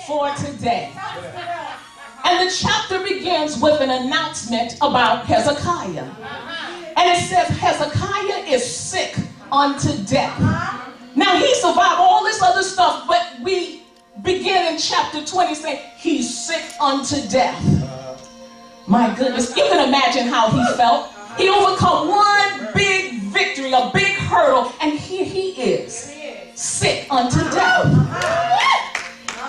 for today. And the chapter begins with an announcement about Hezekiah. And it says Hezekiah is sick unto death. Now he survived all this other stuff, but we begin in chapter 20 saying he's sick unto death. My goodness, you can imagine how he felt. He overcome one big victory, a big hurdle, and here he is, sick unto death.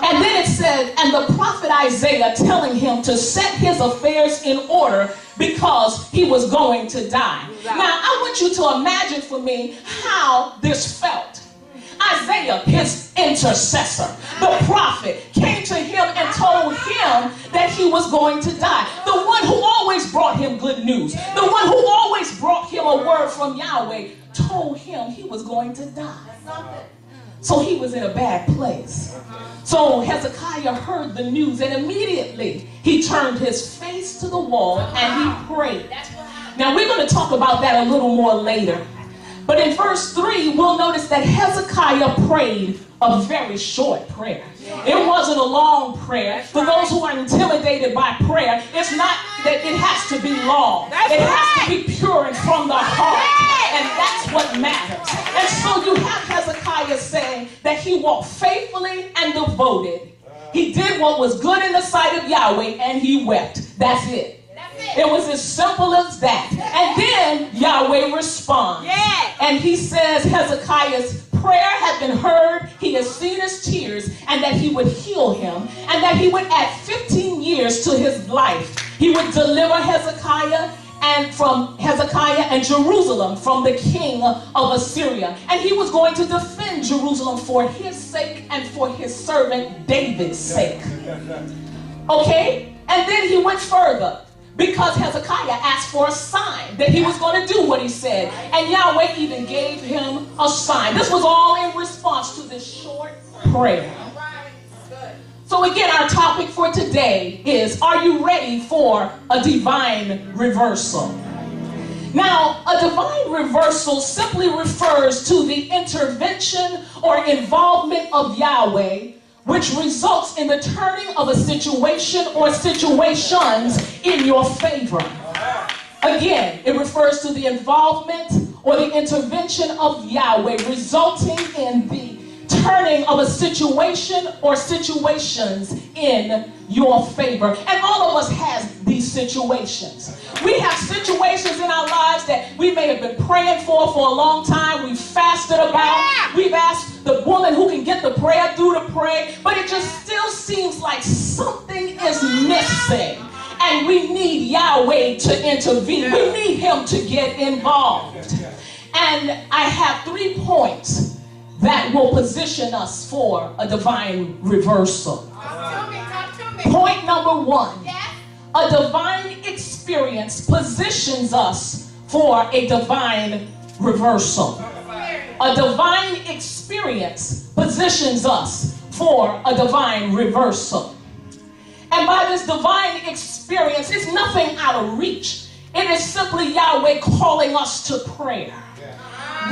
And then it said, and the prophet Isaiah telling him to set his affairs in order because he was going to die. Now, I want you to imagine for me how this felt. Isaiah, his intercessor, the prophet, came to him and told him that he was going to die. The one who always brought him good news, the one who always brought him a word from Yahweh, told him he was going to die. So he was in a bad place. So Hezekiah heard the news, and immediately he turned his face to the wall and he prayed. Now we're going to talk about that a little more later. But in verse 3, we'll notice that Hezekiah prayed a very short prayer. It wasn't a long prayer. For those who are intimidated by prayer, it's not that it has to be long. It has to be pure and from the heart. And that's what matters. And so you have Hezekiah saying that he walked faithfully and devoted. He did what was good in the sight of Yahweh, and he wept. That's it. It was as simple as that. And then Yahweh responds. And he says Hezekiah's prayer had been heard. He has seen his tears, and that he would heal him, and that he would add 15 years to his life. He would deliver Hezekiah and Jerusalem from the king of Assyria. And he was going to defend Jerusalem for his sake and for his servant David's sake. Okay? And then he went further, because Hezekiah asked for a sign that he was going to do what he said. And Yahweh even gave him a sign. This was all in response to this short prayer. So again, our topic for today is, are you ready for a divine reversal? Now, a divine reversal simply refers to the intervention or involvement of Yahweh, which results in the turning of a situation or situations in your favor. Again, it refers to the involvement or the intervention of Yahweh, resulting in the turning of a situation or situations in your favor. And all of us has these situations. We have situations in our lives that we may have been praying for a long time. We've fasted about. We've asked the woman who can get the prayer through to pray. But it just still seems like something is missing. And we need Yahweh to intervene. We need him to get involved. And I have 3 points that will position us for a divine reversal. Point number 1. A divine experience positions us for a divine reversal. A divine experience positions us for a divine reversal. And by this divine experience, it's nothing out of reach. It is simply Yahweh calling us to prayer.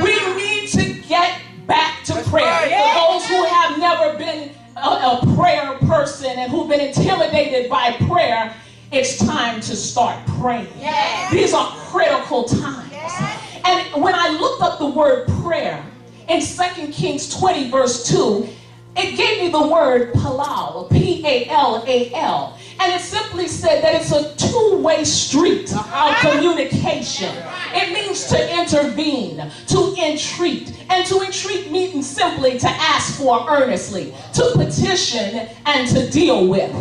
We need to get back to prayer. For those who have never been a prayer person and who've been intimidated by prayer, it's time to start praying. These are critical times. And when I looked up the word prayer in 2 Kings 20 verse 2, it gave me the word palal, P-A-L-A-L. And it simply said that it's a two-way street of communication. It means to intervene, to entreat. And to entreat means simply to ask for earnestly, to petition, and to deal with.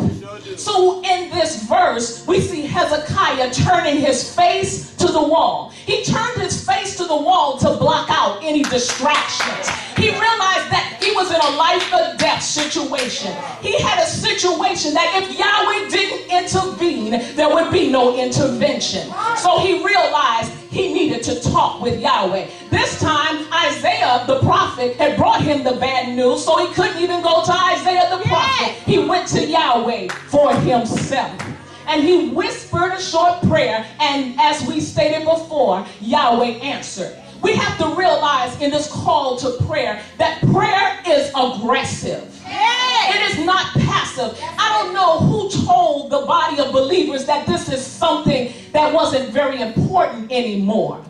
So in this verse, we see Hezekiah turning his face to the wall. He turned his face to the wall to block out any distractions. He realized that he was in a life or death situation. He had a situation that if Yahweh didn't intervene, there would be no intervention. So he realized he needed to talk with Yahweh. This time, Isaiah the prophet had brought him the bad news, so he couldn't even go to Isaiah the prophet. He went to Yahweh for himself. And he whispered a short prayer, and as we stated before, Yahweh answered. We have to realize in this call to prayer that prayer is aggressive. It is not passive. I don't know who told the body of believers that this is something that wasn't very important anymore.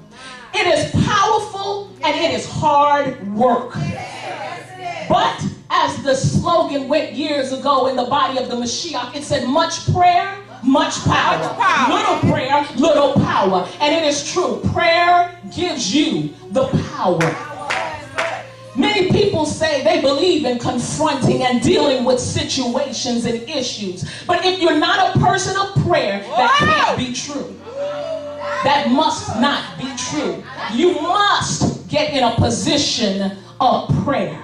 It is powerful and it is hard work. But as the slogan went years ago in the body of the Mashiach, it said much prayer, much power. Little prayer, little power. And it is true. Prayer gives you the power. Many people say they believe in confronting and dealing with situations and issues. But if you're not a person of prayer, that can't be true. That must not be true. You must get in a position of prayer.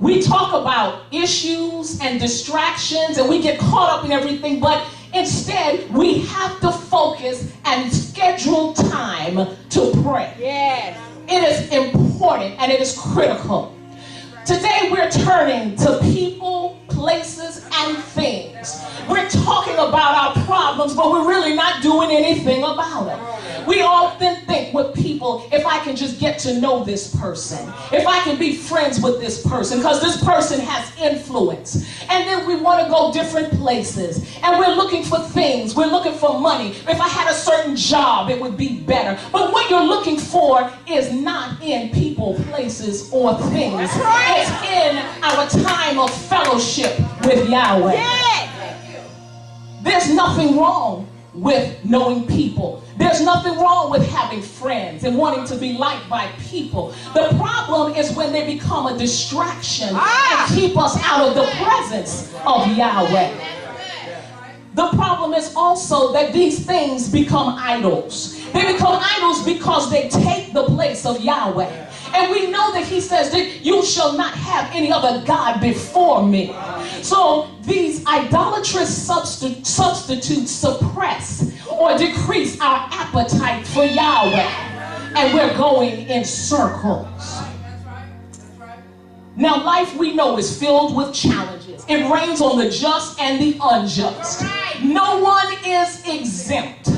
We talk about issues and distractions and we get caught up in everything, but instead we have to focus and schedule time to pray. Yes. It is important and it is critical. Today we're turning to people, places, and things. We're talking about our problems, but we're really not doing anything about it. We often think with people, if I can just get to know this person, if I can be friends with this person, because this person has influence. And then we want to go different places. And we're looking for things. We're looking for money. If I had a certain job, it would be better. But what you're looking for is not in people, places, or things. It's in our time of fellowship with Yahweh. Yeah. There's nothing wrong with knowing people. There's nothing wrong with having friends and wanting to be liked by people. The problem is when they become a distraction and keep us out of the presence of Yahweh. The problem is also that these things become idols. They become idols because they take the place of Yahweh. And we know that he says that you shall not have any other God before me. So these idolatrous substitutes suppress or decrease our appetite for Yahweh. And we're going in circles. Now life we know is filled with challenges. It rains on the just and the unjust. No one is exempt.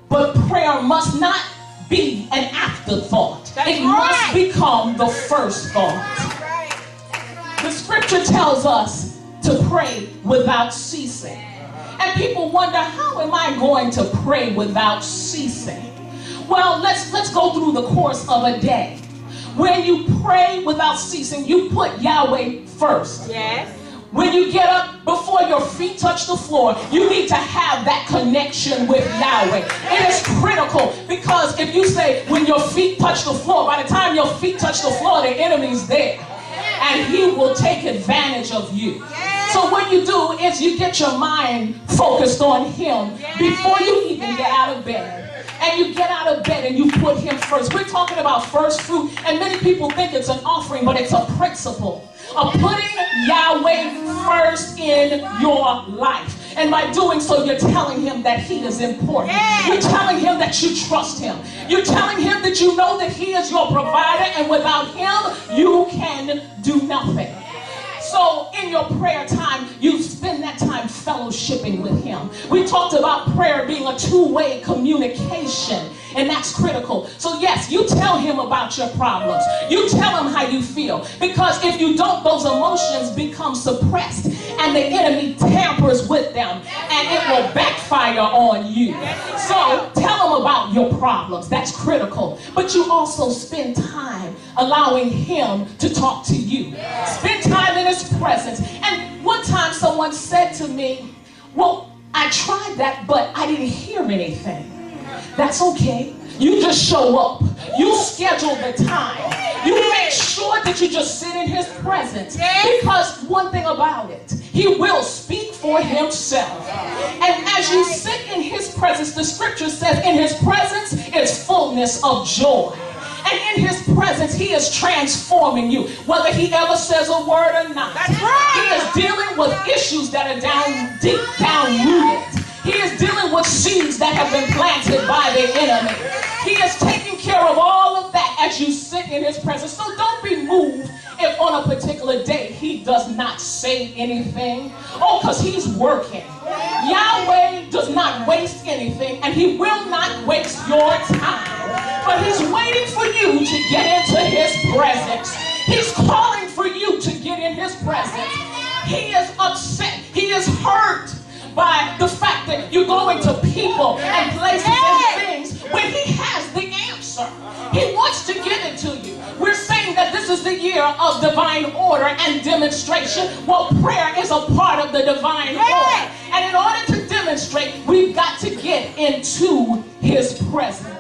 But prayer must not be an afterthought. It must become the first thought. The scripture tells us to pray without ceasing. And people wonder, how am I going to pray without ceasing? Well, let's go through the course of a day. When you pray without ceasing, you put Yahweh first. Yes. When you get up, before your feet touch the floor, you need to have that connection with Yahweh. It is critical because if you say, when your feet touch the floor, by the time your feet touch the floor, the enemy's there. And he will take advantage of you. So what you do is you get your mind focused on him before you even get out of bed. And you get out of bed and you put him first. We're talking about first fruit, and many people think it's an offering, but it's a principle of putting Yahweh first in your life. And by doing so, you're telling him that he is important. You're telling him that you trust him. You're telling him that you know that he is your provider, and without him, you can do nothing. So in your prayer time, you spend that time fellowshipping with him. We talked about prayer being a two-way communication, and that's critical. So yes, you tell him about your problems. You tell him how you feel. Because if you don't, those emotions become suppressed, and the enemy tampers with them, and it will backfire on you. So tell him about your problems. That's critical. But you also spend time allowing him to talk to you. Spend time in his presence. And one time someone said to me, well, I tried that, but I didn't hear anything. That's okay. You just show up. You schedule the time. You make sure that you just sit in his presence. Because one thing about it, he will speak for himself. And as you sit in his presence, the scripture says in his presence is fullness of joy. And in his presence, he is transforming you, whether he ever says a word or not. That's right. He is dealing with issues that are down deep, down rooted. He is dealing with seeds that have been planted by the enemy. He is taking care of all of that as you sit in his presence. So don't be moved if on a particular day he does not say anything. Oh, because he's working. Yahweh does not waste anything, and he will not waste your time. But he's waiting for you to get into his presence. He's calling for you to get in his presence. He is upset. He is hurt by the fact that you're going to people and places and things when he has the answer. He wants to give it to you. We're saying that this is the year of divine order and demonstration. Well, prayer is a part of the divine order. And in order to demonstrate, we've got to get into his presence.